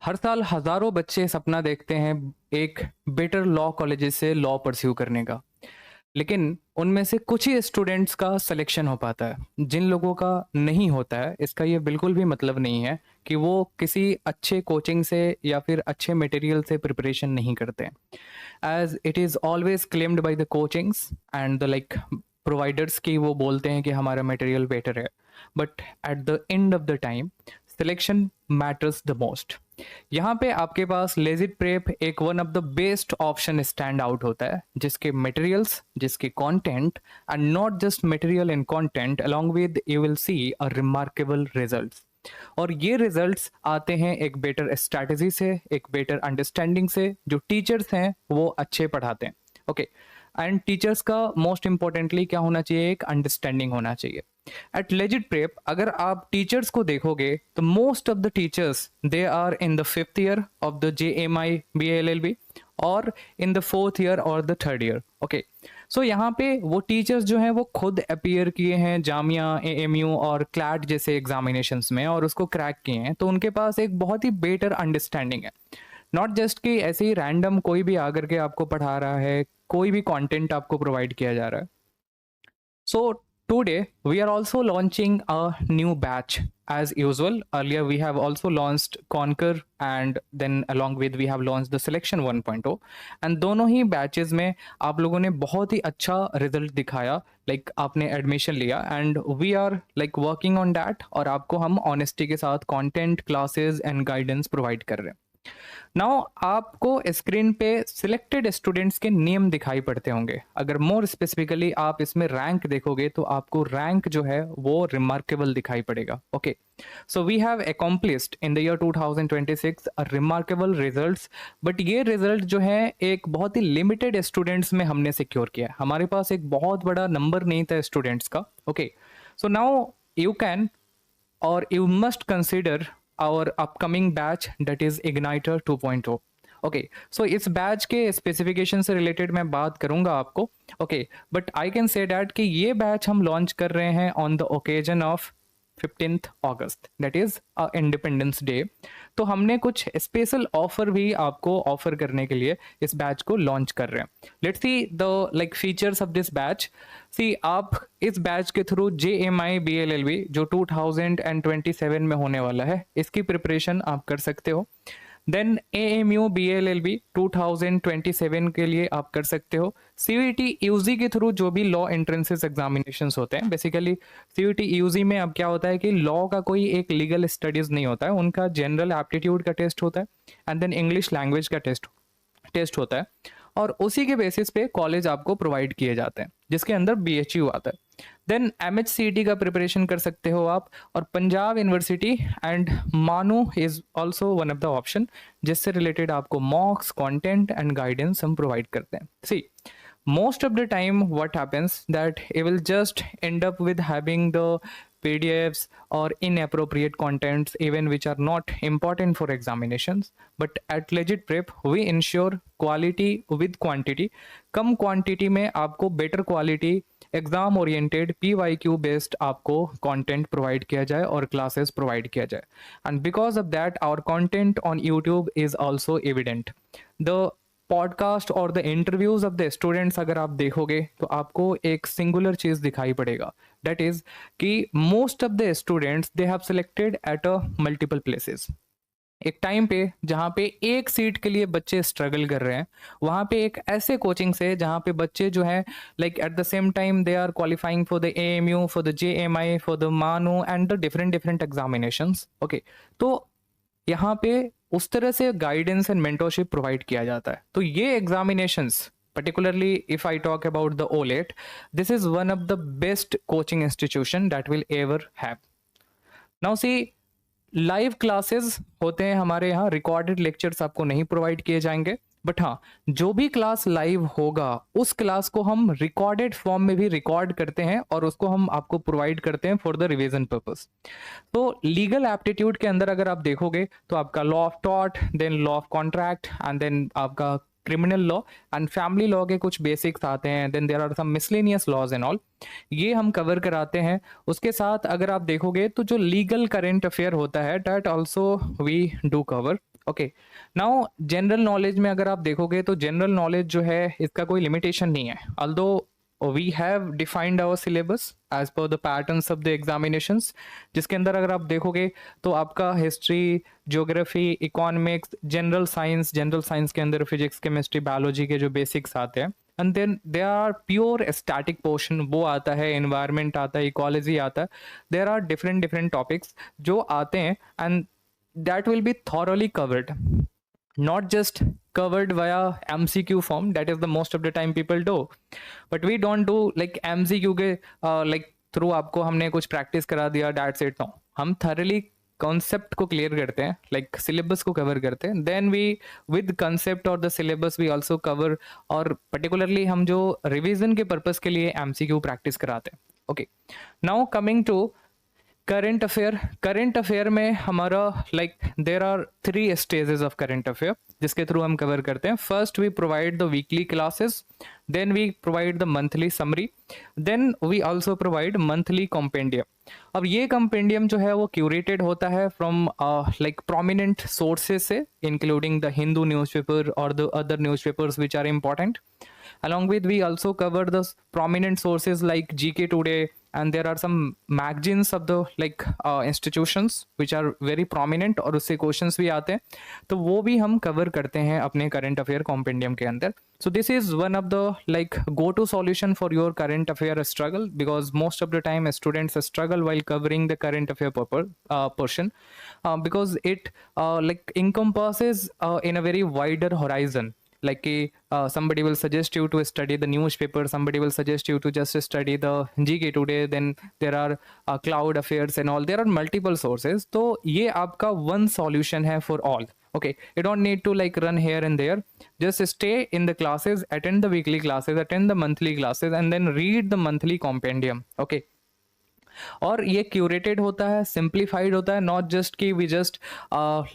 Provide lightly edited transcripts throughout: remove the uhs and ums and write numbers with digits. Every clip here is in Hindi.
हर साल हजारों बच्चे सपना देखते हैं एक बेटर लॉ कॉलेजेस से लॉ परस्यू करने का। लेकिन उनमें से कुछ ही स्टूडेंट्स का सिलेक्शन हो पाता है, जिन लोगों का नहीं होता है इसका ये बिल्कुल भी मतलब नहीं है कि वो किसी अच्छे कोचिंग से या फिर अच्छे मटेरियल से प्रिपरेशन नहीं करते हैं। As it is always claimed by the coachings and the like providers की वो बोलते हैं कि हमारा मटेरियल बेटर है, but at the end of the time selection matters the most. यहाँ पे आपके पास लेजिट प्रेप एक one of the best option stand out होता है, जिसके मटेरियल्स, जिसके content and not just material and content, along with you will see a remarkable results. और ये रिजल्ट्स आते हैं एक बेटर स्ट्रैटेजी से, एक बेटर अंडरस्टैंडिंग से। जो टीचर्स हैं वो अच्छे पढ़ाते हैं, ओके। एंड टीचर्स का मोस्ट इंपॉर्टेंटली क्या होना चाहिए, एक अंडरस्टैंडिंग होना चाहिए। एट लेजिट प्रेप अगर आप टीचर्स को देखोगे तो most of the teachers they are in the 5th year of the JMI BLLB और इन द 4th ईयर और the 3rd year, okay. So यहाँ पे वो टीचर्स जो हैं वो खुद अपीयर किए हैं जामिया, AMU और क्लैट जैसे एग्जामिनेशंस में और उसको क्रैक किए हैं, तो उनके पास एक बहुत ही बेटर अंडरस्टैंडिंग है। नॉट जस्ट कि ऐसे ही रैंडम कोई भी आकर के आपको पढ़ा रहा है, कोई भी कंटेंट आपको प्रोवाइड किया जा रहा है। So today we are also launching a new batch as usual. Earlier we have also launched Conquer and then along with we have launched the Selection 1.0 and दोनों ही बैचेस में आप लोगों ने बहुत ही अच्छा रिजल्ट दिखाया, लाइक आपने एडमिशन लिया and we are like working on that और आपको हम ऑनेस्टी के साथ content, classes and guidance provide कर रहे हैं। नाउ आपको स्क्रीन पे सिलेक्टेड स्टूडेंट्स के नेम दिखाई पड़ते होंगे। अगर मोर स्पेसिफिकली आप इसमें रैंक देखोगे तो आपको रैंक जो है वो रिमार्केबल दिखाई पड़ेगा, okay. So we have accomplished in the year 2026 a remarkable results, but ये रिजल्ट जो है एक बहुत ही लिमिटेड स्टूडेंट्स में हमने सिक्योर किया है। हमारे पास एक बहुत बड़ा नंबर नहीं था स्टूडेंट्स का, okay. So now you can or you must consider our upcoming batch that is Igniter 2.0। Okay, सो इस बैच के स्पेसिफिकेशन से रिलेटेड मैं बात करूंगा आपको, okay. But I can say that कि ये बैच हम लॉन्च कर रहे हैं on the occasion of 15th August, that is independence day. तो हमने कुछ स्पेशल ऑफर भी आपको ऑफर करने के लिए इस बैच को लॉन्च कर रहे हैं। Let's see the like features of this batch. See आप इस बैच के थ्रू JMI BLLB जो 2027 में होने वाला है, इसकी प्रिपरेशन आप कर सकते हो। देन AMU BLLB 2027 के लिए आप कर सकते हो। CVT UG के थ्रू जो भी लॉ एंट्रेंसेस एग्जामिनेशंस होते हैं, बेसिकली CVT UG में अब क्या होता है कि लॉ का कोई एक लीगल स्टडीज नहीं होता है, उनका जनरल एप्टीट्यूड का टेस्ट होता है एंड देन इंग्लिश लैंग्वेज का टेस्ट होता है और उसी के बेसिस पे कॉलेज आपको प्रोवाइड किए जाते हैं, जिसके अंदर BHU आता है। देन MHCT का प्रिपरेशन कर सकते हो आप, और पंजाब यूनिवर्सिटी एंड मानू is also one of the option, जिससे रिलेटेड आपको मॉक्स, कंटेंट एंड गाइडेंस हम प्रोवाइड करते हैं। सी most of the time what happens that it will just end up with having the PDFs or inappropriate contents even which are not important for examinations, but at Legit Prep we ensure quality with quantity। Come quantity में आपको better quality exam oriented PYQ based आपको कंटेंट प्रोवाइड किया जाए और क्लासेस प्रोवाइड किया जाए। And because of that our content on YouTube is also evident. The podcast और the interviews of the students अगर आप देखोगे तो आपको एक सिंगुलर चीज दिखाई पड़ेगा, दैट इज कि most of the students they have selected at a multiple places. एक टाइम पे जहाँ पे एक सीट के लिए बच्चे स्ट्रगल कर रहे हैं, वहाँ पे एक ऐसे कोचिंग से जहाँ पे बच्चे जो है like at the same time they are qualifying for the AMU, for the JMI, for the MANUU and the different different examinations, okay. तो यहाँ पे उस तरह से गाइडेंस एंड मेंटरशिप प्रोवाइड किया जाता है। तो ये examinations particularly if I talk about the OLET, this is one of the best coaching institution that will ever have। Now see, live classes होते हैं हमारे यहाँ, रिकॉर्डेड लेक्चर्स आपको नहीं प्रोवाइड किए जाएंगे, बट हाँ जो भी क्लास लाइव होगा उस क्लास को हम रिकॉर्डेड फॉर्म में भी रिकॉर्ड करते हैं और उसको हम आपको प्रोवाइड करते हैं फॉर द रिवीजन पर्पस। तो लीगल एप्टीट्यूड के अंदर अगर आप देखोगे तो आपका law of tort, then law of contract and then आपका criminal law and family law के कुछ बेसिक्स आते हैं, then there are some miscellaneous laws and all, ये हम कवर कराते हैं। उसके साथ अगर आप देखोगे तो जो लीगल करेंट अफेयर होता है that also we do cover, okay, now general knowledge में अगर आप देखोगे तो जनरल नॉलेज जो है इसका कोई लिमिटेशन नहीं है, although we have defined our syllabus as per the patterns of the examinations, जिसके अंदर अगर आप देखोगे तो आपका history, geography, economics, general science के अंदर फिजिक्स, केमिस्ट्री, बायोलॉजी के जो बेसिक्स आते हैं, and then they are pure static portion वो आता है, एनवायरनमेंट आता है, इकोलॉजी आता है, there are different different topics जो आते हैं, and that will be thoroughly covered, not just covered via MCQ form, that is the most of the time people do, but we don't do like MCQ के like थ्रू आपको हमने कुछ प्रैक्टिस करा दिया, that's it, no, हम thoroughly कॉन्सेप्ट को क्लियर करते हैं, लाइक सिलेबस को कवर करते हैं, देन वी विद कंसेप्ट और the syllabus we also cover, और पर्टिकुलरली हम जो रिवीजन के पर्पस के लिए MCQ प्रैक्टिस कराते हैं। Okay, now coming to current affair में हमारा like there are 3 stages of current affair जिसके थ्रू हम कवर करते हैं। First we provide the weekly classes, then we provide the monthly summary, then we also provide monthly compendium. अब ये कॉम्पेंडियम जो है वो क्यूरेटेड होता है फ्रॉम लाइक प्रोमिनेंट सोर्सेस से, इंक्लूडिंग द हिंदू न्यूज़पेपर और the other newspapers which are important. Along with we also cover the prominent sources like GK Today, and there are some magazines of the like institutions which are very prominent और उससे क्वेश्चंस भी आते हैं, तो वो भी हम कवर करते हैं अपने करंट अफेयर कॉम्पेंडियम के अंदर। So this is one of the like go-to solution for your current affair struggle, because most of the time students struggle while covering the current affair portion, because it like encompasses in a very wider horizon. Like somebody will suggest you to study the newspaper, somebody will suggest you to just study the GK Today, then there are cloud affairs and all, there are multiple sources, तो ये आपका one solution है for all। Okay, you don't need to like run here and there, just stay in the classes, attend the weekly classes, attend the monthly classes, and then read the monthly compendium। Okay, और ये क्यूरेटेड होता है, सिंप्लीफाइड होता है, नॉट जस्ट कि we just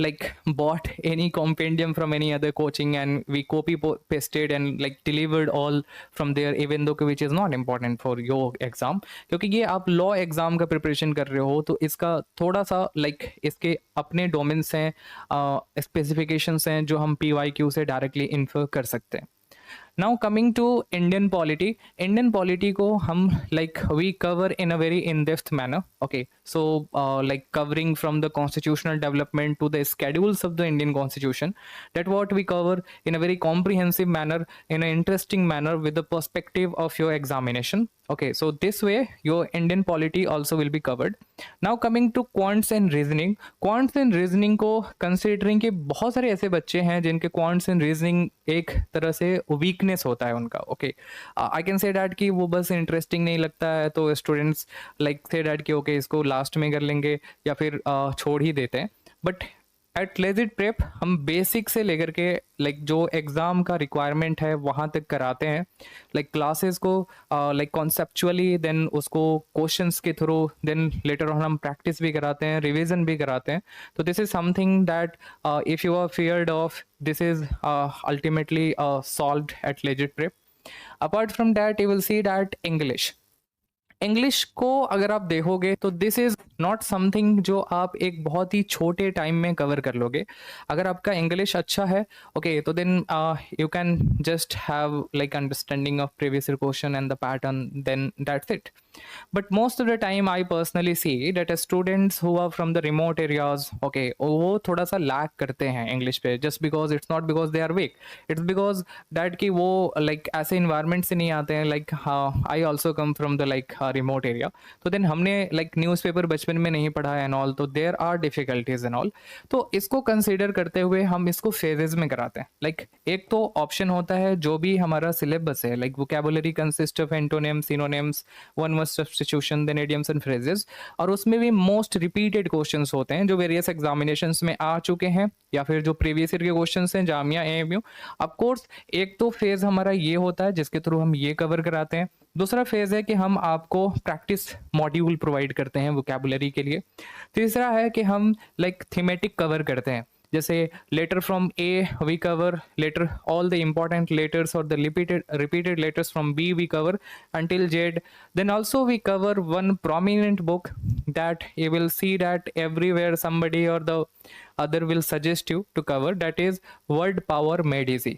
like bought any compendium from any other coaching and we copy pasted and like delivered all from there, even though which is not important for your exam, क्योंकि ये आप लॉ एग्जाम का प्रिपरेशन कर रहे हो तो इसका थोड़ा सा लाइक इसके अपने डोमेन्स हैं, स्पेसिफिकेशंस हैं जो हम PYQ से डायरेक्टली इन्फर कर सकते हैं। Now coming to Indian polity को हम like we cover in a very in-depth manner। Okay, so like covering from the constitutional development to the schedules of the Indian Constitution, that what we cover in a very comprehensive manner, in an interesting manner, with the perspective of your examination। Okay, so this way your Indian polity also will be covered। Now coming to quants and reasoning को considering कि बहुत सारे ऐसे बच्चे हैं जिनके quants and reasoning एक तरह से वीकनेस होता है उनका। Okay, I can say that कि वो बस इंटरेस्टिंग नहीं लगता है, तो स्टूडेंट्स लाइक से डैट कि ओके इसको लास्ट में कर लेंगे या फिर छोड़ ही देते हैं। बट एट लेजिट प्रेप हम बेसिक से लेकर के लाइक जो एग्ज़ाम का रिक्वायरमेंट है वहाँ तक कराते हैं, लाइक क्लासेस को लाइक कॉन्सेप्चुअली, देन उसको क्वेश्चंस के थ्रू, देन लेटर ऑन हम प्रैक्टिस भी कराते हैं, रिवीजन भी कराते हैं। तो this is something that if you are feared of, this is ultimately solved at legit prep. Apart from that you will see that English को अगर आप देखोगे तो दिस इज नॉट समथिंग जो आप एक बहुत ही छोटे टाइम में कवर कर लोगे। अगर आपका इंग्लिश अच्छा है, ओके, तो then you can just have like understanding of previous question and the pattern, then that's it. But most of the time I personally see that students who are from the remote areas, okay, वो थोड़ा सा लैक करते हैं इंग्लिश पे, just because it's not because they are weak, it's because that कि वो लाइक ऐसे इन्वायरमेंट से नहीं आते हैं। Like I also come from the like remote area, तो देन हमने लाइक न्यूज़पेपर बचपन में नहीं पढ़ा एंड ऑल, तो there are difficulties and all. तो इसको कंसीडर करते हुए हम इसको फेजेस में कराते हैं। लाइक एक तो ऑप्शन होता है जो भी हमारा सिलेबस है, like vocabulary consist of antonyms, synonyms, one word substitution, then idioms and phrases, और उसमें भी मोस्ट रिपीटेड क्वेश्चंस होते हैं जो वेरियस एग्जामिनेशंस में आ चुके हैं या फिर जो प्रीवियस ईयर के क्वेश्चंस हैं जामिया AMU। ऑफ कोर्स एक तो फेज हमारा ये होता है जिसके थ्रू हम ये कवर कराते हैं। दूसरा फेज है कि हम आपको प्रैक्टिस मॉड्यूल प्रोवाइड करते हैं वोकैबुलरी के लिए। तीसरा है कि हम लाइक थीमेटिक कवर करते हैं, जैसे letter from A we cover letter all the important letters or the repeated letters from B we cover until Z. Then also we cover one prominent book that you will see that everywhere somebody or the other will suggest you to cover, that is Word Power Made Easy.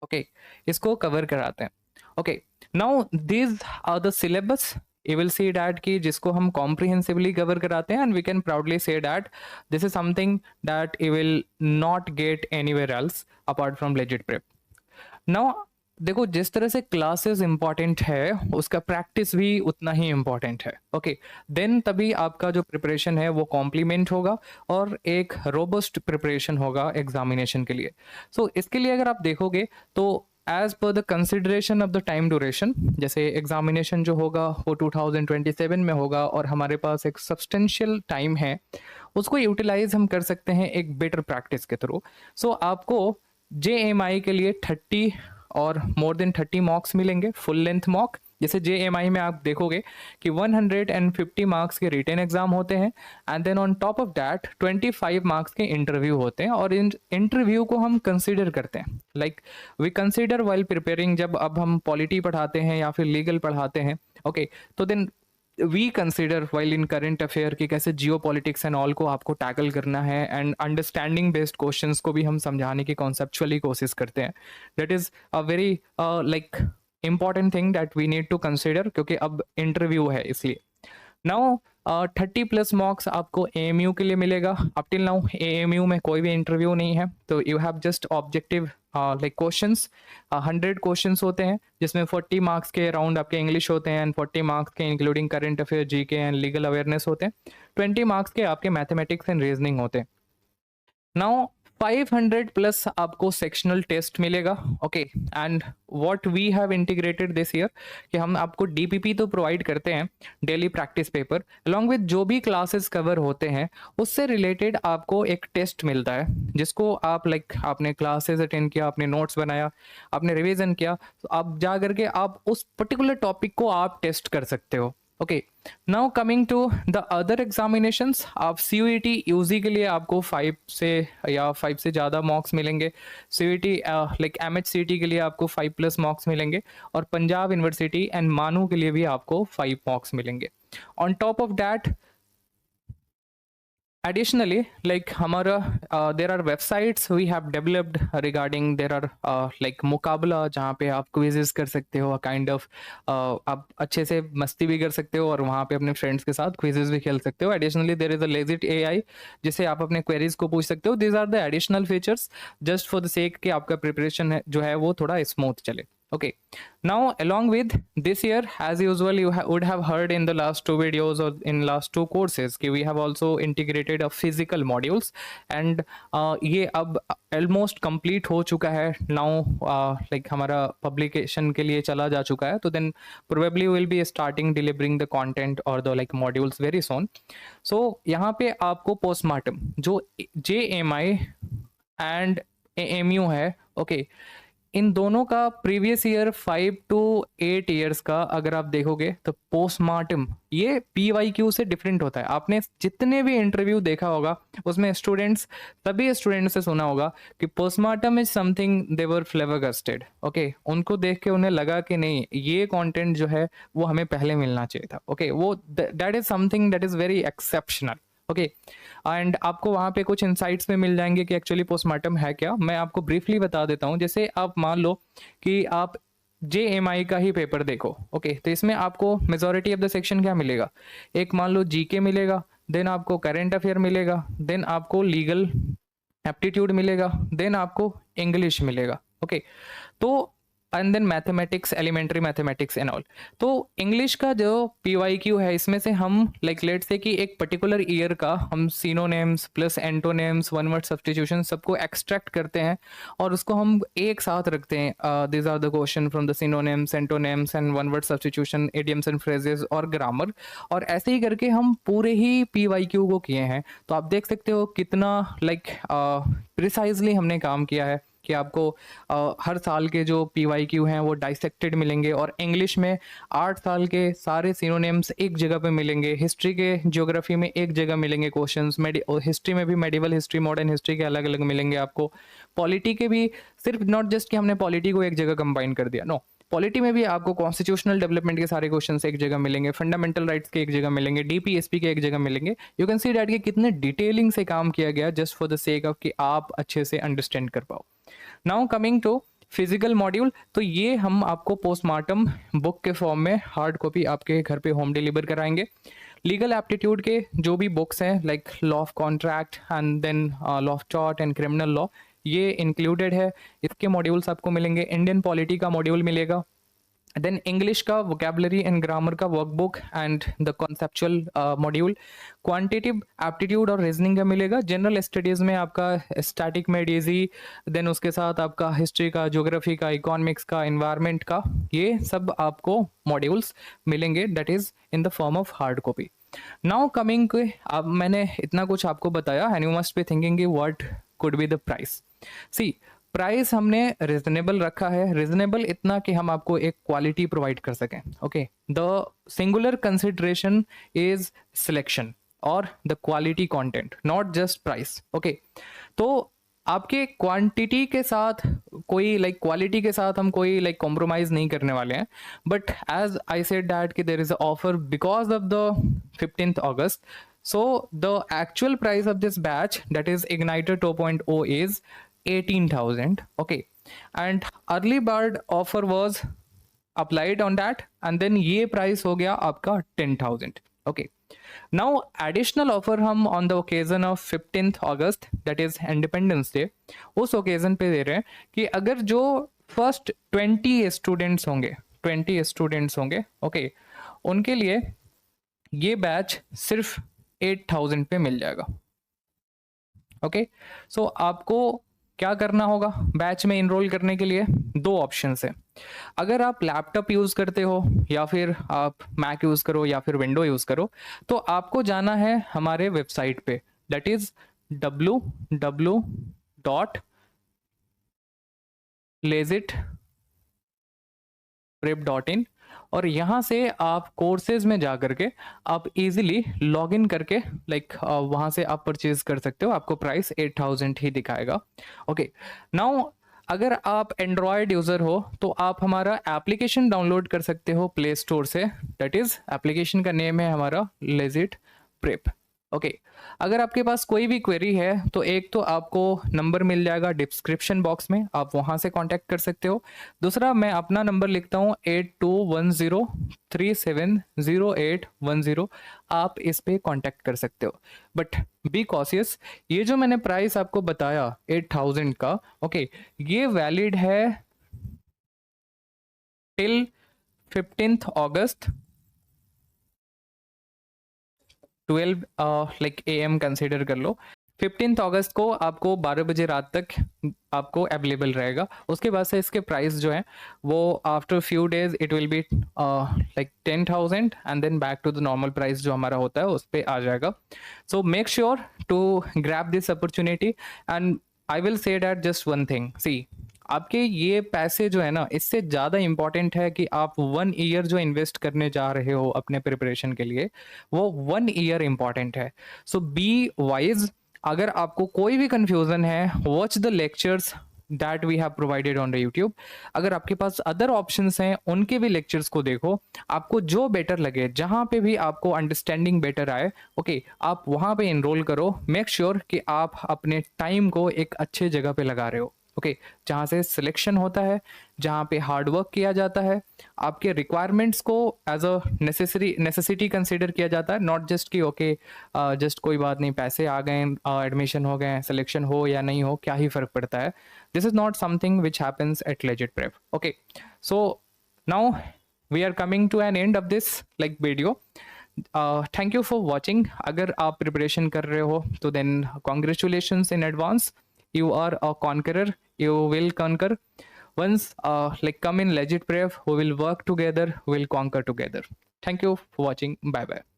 Okay, इसको कवर कराते हैं. Okay, now these are the syllabus. You will see that कि जिसको हम comprehensively cover कराते हैं, and we can proudly say that this is something that you will not get anywhere else apart from legit prep. Now देखो, जिस तरह से क्लासेस इंपॉर्टेंट है उसका प्रैक्टिस भी उतना ही इंपॉर्टेंट है. ओके, देन तभी आपका जो प्रिपरेशन है वो कॉम्प्लीमेंट होगा और एक रोबस्ट प्रिपरेशन होगा एग्जामिनेशन के लिए. सो इसके लिए अगर आप देखोगे तो as per the consideration of the time duration, जैसे एग्जामिनेशन जो होगा वो 2027 में होगा और हमारे पास एक सब्सटेंशियल टाइम है, उसको यूटिलाइज हम कर सकते हैं एक बेटर प्रैक्टिस के थ्रू. सो आपको JMI के लिए 30 और मोर देन 30 मॉक्स मिलेंगे, फुल लेंथ मॉक. जैसे JMI में आप देखोगे कि 150 मार्क्स के रिटन एग्जाम होते हैं and then on top of that 25 marks के इंटरव्यू होते हैं. और इन इंटरव्यू को हम कंसीडर करते हैं, like we consider while preparing. जब अब हम पॉलिटी पढ़ाते हैं या फिर लीगल पढ़ाते हैं, ओके, तो then we consider while in current affair कि कैसे जियो पॉलिटिक्स एंड ऑल को आपको टैकल करना है, एंड अंडरस्टैंडिंग बेस्ड क्वेश्चंस को भी हम समझाने की कॉन्सेप्चुअली कोशिश करते हैं. That is a very like important thing that we need to consider, क्योंकि अब इंटरव्यू है इसलिए. नाउ 30 प्लस मार्क्स आपको AMU के लिए मिलेगा. अप टिल नाउ AMU में कोई भी इंटरव्यू नहीं है, तो you have just objective like questions. 100 questions होते हैं जिसमें 40 मार्क्स के अराउंड आपके इंग्लिश होते हैं एंड 40 मार्क्स के including current affair, GK and legal awareness होते हैं. 20 मार्क्स के आपके मैथमेटिक्स एंड रीजनिंग होते हैं. नाउ 500 प्लस आपको सेक्शनल टेस्ट मिलेगा. Okay, and what we have integrated this year कि हम आपको DPP तो प्रोवाइड करते हैं, daily practice paper, along with जो भी क्लासेस कवर होते हैं उससे रिलेटेड आपको एक टेस्ट मिलता है, जिसको आप लाइक आपने क्लासेस अटेंड किया, आपने नोट्स बनाया, आपने रिवीजन किया, तो आप जा करके आप उस पर्टिकुलर टॉपिक को आप टेस्ट कर सकते हो. Okay, now coming to the other examinations, आप CUET UG के लिए आपको 5 से या 5 से ज़्यादा मॉक्स मिलेंगे. CUET लाइक MHCT के लिए आपको 5 प्लस मॉक्स मिलेंगे और पंजाब यूनिवर्सिटी एंड मानू के लिए भी आपको 5 मॉक्स मिलेंगे. On top of that additionally, like हमारा there are websites we have developed regarding, there are like मुकाबला, जहाँ पे आप क्विजेस कर सकते हो, काइंड ऑफ आप अच्छे से मस्ती भी कर सकते हो और वहाँ पे अपने फ्रेंड्स के साथ क्विजेस भी खेल सकते हो. Additionally there is a legit AI जिससे आप अपने क्वेरीज को पूछ सकते हो. These are the additional features just for the sake कि आपका प्रिपरेशन है जो है वो थोड़ा स्मूथ चले. Okay, now along with this year, as usual, you would have heard in the last 2 videos or in last 2 courses कि we have also integrated a physical modules, and ये अब almost complete हो चुका है. Now like हमारा publication के लिए चला जा चुका है, तो then probably we will be starting delivering the content or the like modules very soon. So यहाँ पे आपको postmortem जो JMI and AMU है, okay, इन दोनों का प्रीवियस ईयर 5 to 8 ईयर्स का अगर आप देखोगे तो पोस्टमार्टम ये PYQ से डिफरेंट होता है. आपने जितने भी इंटरव्यू देखा होगा उसमें सभी स्टूडेंट्स से सुना होगा कि postmortem is something they were flabbergasted. Okay, उनको देख के उन्हें लगा कि नहीं, ये कंटेंट जो है वो हमें पहले मिलना चाहिए था. ओके, वो that is something that is very exceptional. Okay, and आपको वहाँ पे कुछ इंसाइट्स में मिल जाएंगे कि एक्चुअली पोस्टमार्टम है क्या. मैं आपको ब्रीफली बता देता हूँ. जैसे आप मान लो कि आप JMI का ही पेपर देखो, ओके, तो इसमें आपको मेजॉरिटी ऑफ द सेक्शन क्या मिलेगा, एक मान लो GK मिलेगा, देन आपको करंट अफेयर मिलेगा, देन आपको लीगल एप्टीट्यूड मिलेगा, देन आपको इंग्लिश मिलेगा. ओके, तो and then mathematics, elementary mathematics and all. तो इंग्लिश का जो PYQ है इसमें से हम लाइक लेट्स से कि एक पर्टिकुलर ईयर का हम synonyms plus antonyms, one word substitution सबको एक्सट्रैक्ट करते हैं और उसको हम एक साथ रखते हैं. This are the question from the synonyms, antonyms and one word substitution, idioms and phrases और ग्रामर, और ऐसे ही करके हम पूरे ही PYQ को किए हैं. तो आप देख सकते हो कितना लाइक प्रिसाइजली हमने काम किया है. कि आपको हर साल के जो PYQ हैं वो डाइसेक्टेड मिलेंगे, और इंग्लिश में 8 साल के सारे सिनोनिम्स एक जगह पे मिलेंगे, हिस्ट्री के ज्योग्राफी में एक जगह मिलेंगे क्वेश्चंस, हिस्ट्री में भी मेडिवल हिस्ट्री, मॉडर्न हिस्ट्री के अलग अलग मिलेंगे आपको, पॉलिटी के भी सिर्फ नॉट जस्ट कि हमने पॉलिटी को एक जगह कंबाइन कर दिया, नो, पॉलिटी में भी आपको कॉन्स्टिट्यूशनल डेवलपमेंट के सारे क्वेश्चंस एक जगह मिलेंगे, फंडामेंटल राइट्स के एक जगह मिलेंगे, DPSP के एक जगह मिलेंगे। यू कैन सी डैट कि कितने डिटेलिंग से काम किया गया just for the sake of कि आप अच्छे से अंडरस्टैंड कर पाओ। Now coming to physical module, तो ये हम आपको पोस्टमार्टम बुक के फॉर्म में हार्ड कॉपी आपके घर पे होम डिलीवर कराएंगे। लीगल एप्टीट्यूड के जो भी बुक्स हैं like law of contract and then law of tort and criminal law, ये इंक्लूडेड है, इसके मॉड्यूल्स आपको मिलेंगे। इंडियन पॉलिटी का मॉड्यूल मिलेगा, देन इंग्लिश का वोकेबलरी एंड ग्रामर का workbook and the conceptual module. Quantitative aptitude और रीजनिंग का मिलेगा। जनरल स्टडीज़ में आपका स्टैटिक में डीजी, देन उसके साथ आपका हिस्ट्री का, ज्योग्राफी का, इकोनॉमिक्स का, एनवायरनमेंट का, ये सब आपको मॉड्यूल्स मिलेंगे that is in the form of hard copy. Now coming, अब मैंने इतना कुछ आपको बताया and you must be thinking कि what could be the price. See, price हमने रिजनेबल रखा है, रिजनेबल इतना कि हम आपको एक क्वालिटी प्रोवाइड कर सकें। Okay, the singular consideration is selection और the quality content, not just price. Okay, तो आपके क्वांटिटी के साथ कोई क्वालिटी के साथ हम कोई कॉम्प्रोमाइज नहीं करने वाले हैं, but as I said that कि there is a offer because of the 15th August, so the actual price of this batch, that is Igniter 2.0, is 18,000. Okay, and early bird offer was applied on that, and then ये price हो गया आपका 10,000. Okay, now additional offer हम on the occasion of 15th August, that is Independence Day, उस occasion पे दे रहे हैं कि अगर जो first 20 स्टूडेंट्स होंगे okay, उनके लिए ये बैच सिर्फ 8,000 पे मिल जाएगा। ओके, सो आपको क्या करना होगा बैच में इनरोल करने के लिए? दो ऑप्शन है। अगर आप लैपटॉप यूज करते हो या फिर आप मैक यूज करो या फिर विंडो यूज करो, तो आपको जाना है हमारे वेबसाइट पे, दैट इज www.legitprep.in, और यहाँ से आप कोर्सेज में जा करके आप इजीली लॉग इन करके वहाँ से आप परचेज कर सकते हो। आपको प्राइस 8,000 ही दिखाएगा। ओके, नाउ अगर आप एंड्रॉयड यूज़र हो तो आप हमारा एप्लीकेशन डाउनलोड कर सकते हो प्ले स्टोर से, दैट इज़ एप्लीकेशन का नेम है हमारा लेजिट प्रेप। ओके, अगर आपके पास कोई भी क्वेरी है तो एक तो आपको नंबर मिल जाएगा डिस्क्रिप्शन बॉक्स में, आप वहाँ से कांटेक्ट कर सकते हो। दूसरा मैं अपना नंबर लिखता हूँ 8210370810, आप इस पे कांटेक्ट कर सकते हो। बट बी कॉशियस, ये जो मैंने प्राइस आपको बताया 8,000 का, ओके, ये वैलिड है till 15th August 12 AM consider कर लो। 15th August को आपको 12 बजे रात तक आपको अवेलेबल रहेगा। उसके बाद से इसके प्राइस जो है वो after few days it will be 10,000 and then back to the normal price जो हमारा होता है उस पर आ जाएगा। So make sure to grab this opportunity and I will say that just one thing, see, आपके ये पैसे जो है ना, इससे ज़्यादा इम्पॉर्टेंट है कि आप 1 ईयर जो इन्वेस्ट करने जा रहे हो अपने प्रिपरेशन के लिए, वो 1 ईयर इम्पॉर्टेंट है। So be wise. अगर आपको कोई भी कंफ्यूजन है, watch the lectures that we have provided on the YouTube. अगर आपके पास अदर ऑप्शंस हैं उनके भी लेक्चर्स को देखो, आपको जो बेटर लगे, जहाँ पे भी आपको अंडरस्टैंडिंग बेटर आए, ओके, आप वहाँ पे इनरोल करो। मेक श्योर कि आप अपने टाइम को एक अच्छे जगह पे लगा रहे हो, ओके, जहाँ से सिलेक्शन होता है, जहाँ पे हार्ड वर्क किया जाता है, आपके रिक्वायरमेंट्स को एज अ नेसेसिटी कंसिडर किया जाता है, नॉट जस्ट कि ओके जस्ट कोई बात नहीं, पैसे आ गए, एडमिशन हो गए, सिलेक्शन हो या नहीं हो, क्या ही फर्क पड़ता है। This is not something which happens at legit prep. Okay, so now we are coming to an end of this video. Thank you for watching. अगर आप प्रिपरेशन कर रहे हो तो then congratulations in advance, you are a conqueror, you will conquer. Once come in legit prep, we will work together, we will conquer together. Thank you for watching. Bye bye.